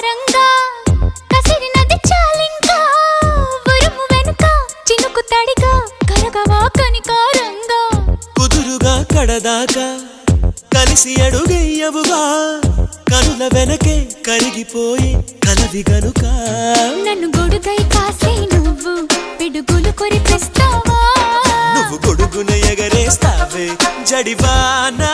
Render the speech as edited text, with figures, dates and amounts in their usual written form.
రంగా కసిరినది చాలింకా ఉరుము వెనుక చినుకు తడిగా కరగవా కనికారంగా కుదురుగా కడదాకా కలిసి అడుగయ్యవుగా కనుల వెనకే కరిగిపోయి కలవి గనుక నన్ను గొడుగై కాసే నువ్వు పిడుగులు కురిపిస్తావా నువ్వు గొడుగున ఎగరేస్తావే జడివానా